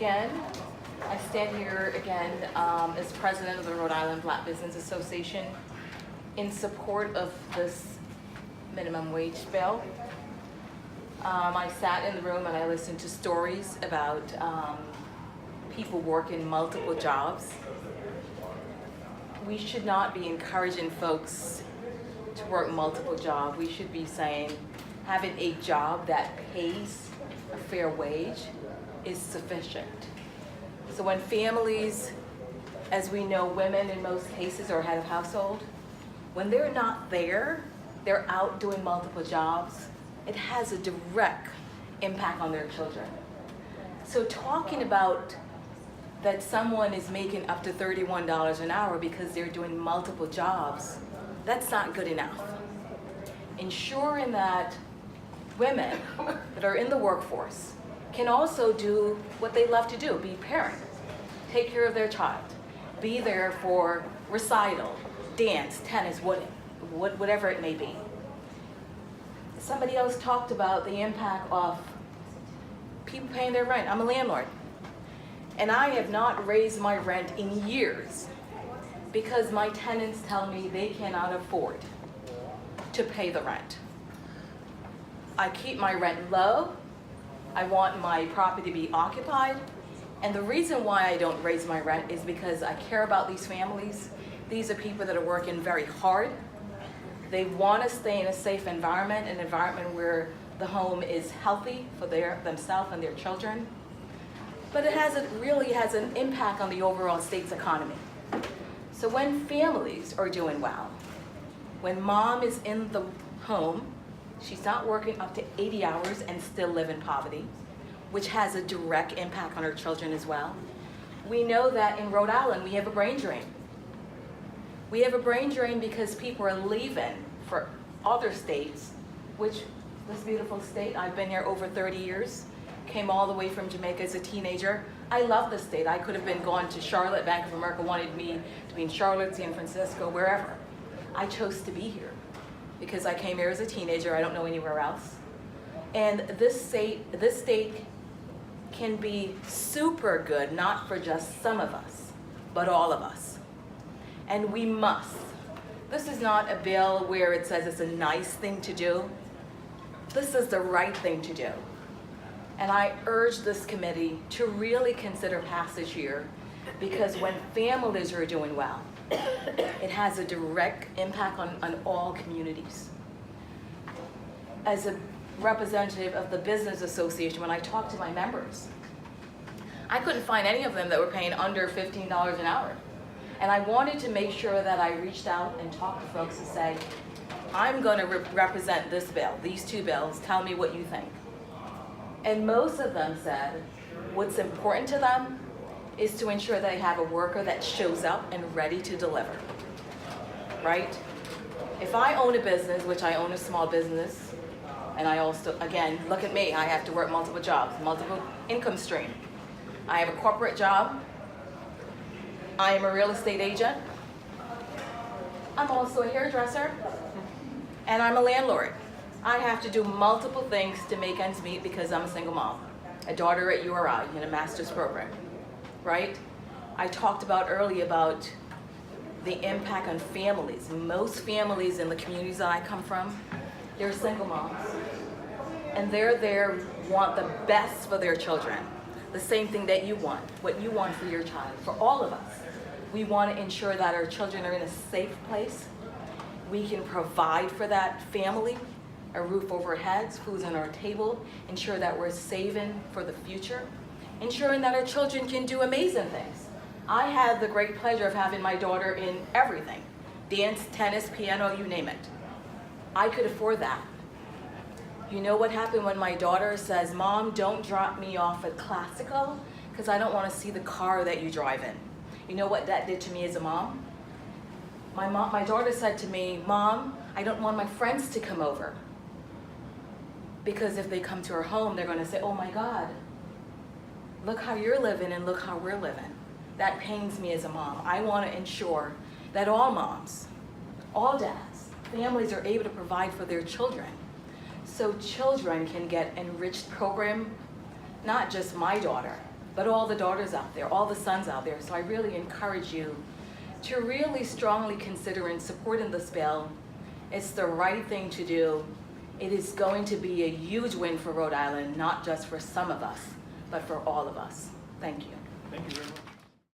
again. I stand here again as president of the Rhode Island Black Business Association in support of this minimum wage bill. I sat in the room and I listened to stories about people working multiple jobs. We should not be encouraging folks to work multiple jobs. We should be saying having a job that pays a fair wage is sufficient. So when families, as we know, women in most cases are head of household, when they're not there, they're out doing multiple jobs, it has a direct impact on their children. So talking about that someone is making up to $31 an hour because they're doing multiple jobs, that's not good enough. Ensuring that women that are in the workforce can also do what they love to do, be parents, take care of their child, be there for recital, dance, tennis, whatever it may be. Somebody else talked about the impact of people paying their rent. I'm a landlord, and I have not raised my rent in years because my tenants tell me they cannot afford to pay the rent. I keep my rent low. I want my property to be occupied. And the reason why I don't raise my rent is because I care about these families. These are people that are working very hard. They want to stay in a safe environment, an environment where the home is healthy for themselves and their children. But it really has an impact on the overall state's economy. So when families are doing well, when mom is in the home, she's not working up to 80 hours and still live in poverty, which has a direct impact on her children as well. We know that in Rhode Island, we have a brain drain. We have a brain drain because people are leaving for other states, which this beautiful state, I've been here over 30 years, came all the way from Jamaica as a teenager. I love the state. I could have been gone to Charlotte. Bank of America wanted me to be in Charlotte, San Francisco, wherever. I chose to be here because I came here as a teenager. I don't know anywhere else. And this state can be super good, not for just some of us, but all of us. And we must. This is not a bill where it says it's a nice thing to do. This is the right thing to do. And I urge this committee to really consider passage here, because when families are doing well, it has a direct impact on all communities. As a representative of the Business Association, when I talked to my members, I couldn't find any of them that were paying under $15 an hour. And I wanted to make sure that I reached out and talked to folks and say, I'm going to represent this bill, these two bills, tell me what you think. And most of them said what's important to them is to ensure they have a worker that shows up and ready to deliver, right? If I own a business, which I own a small business, and I also, again, look at me, I have to work multiple jobs, multiple income stream. I have a corporate job. I am a real estate agent. I'm also a hairdresser, and I'm a landlord. I have to do multiple things to make ends meet because I'm a single mom, a daughter at URI in a master's program, right? I talked about earlier about the impact on families. Most families in the communities that I come from, they're single moms. And they're there, want the best for their children. The same thing that you want, what you want for your child, for all of us. We want to ensure that our children are in a safe place. We can provide for that family, a roof over our heads, food on our table, ensure that we're saving for the future, ensuring that our children can do amazing things. I had the great pleasure of having my daughter in everything, dance, tennis, piano, you name it. I could afford that. You know what happened when my daughter says, Mom, don't drop me off at classical because I don't want to see the car that you drive in. You know what that did to me as a mom? My daughter said to me, Mom, I don't want my friends to come over. Because if they come to our home, they're going to say, oh my God, look how you're living and look how we're living. That pains me as a mom. I want to ensure that all moms, all dads, families are able to provide for their children. So children can get enriched program, not just my daughter, but all the daughters out there, all the sons out there. So I really encourage you to really strongly consider and supporting this bill. It's the right thing to do. It is going to be a huge win for Rhode Island, not just for some of us, but for all of us. Thank you. Thank you very much.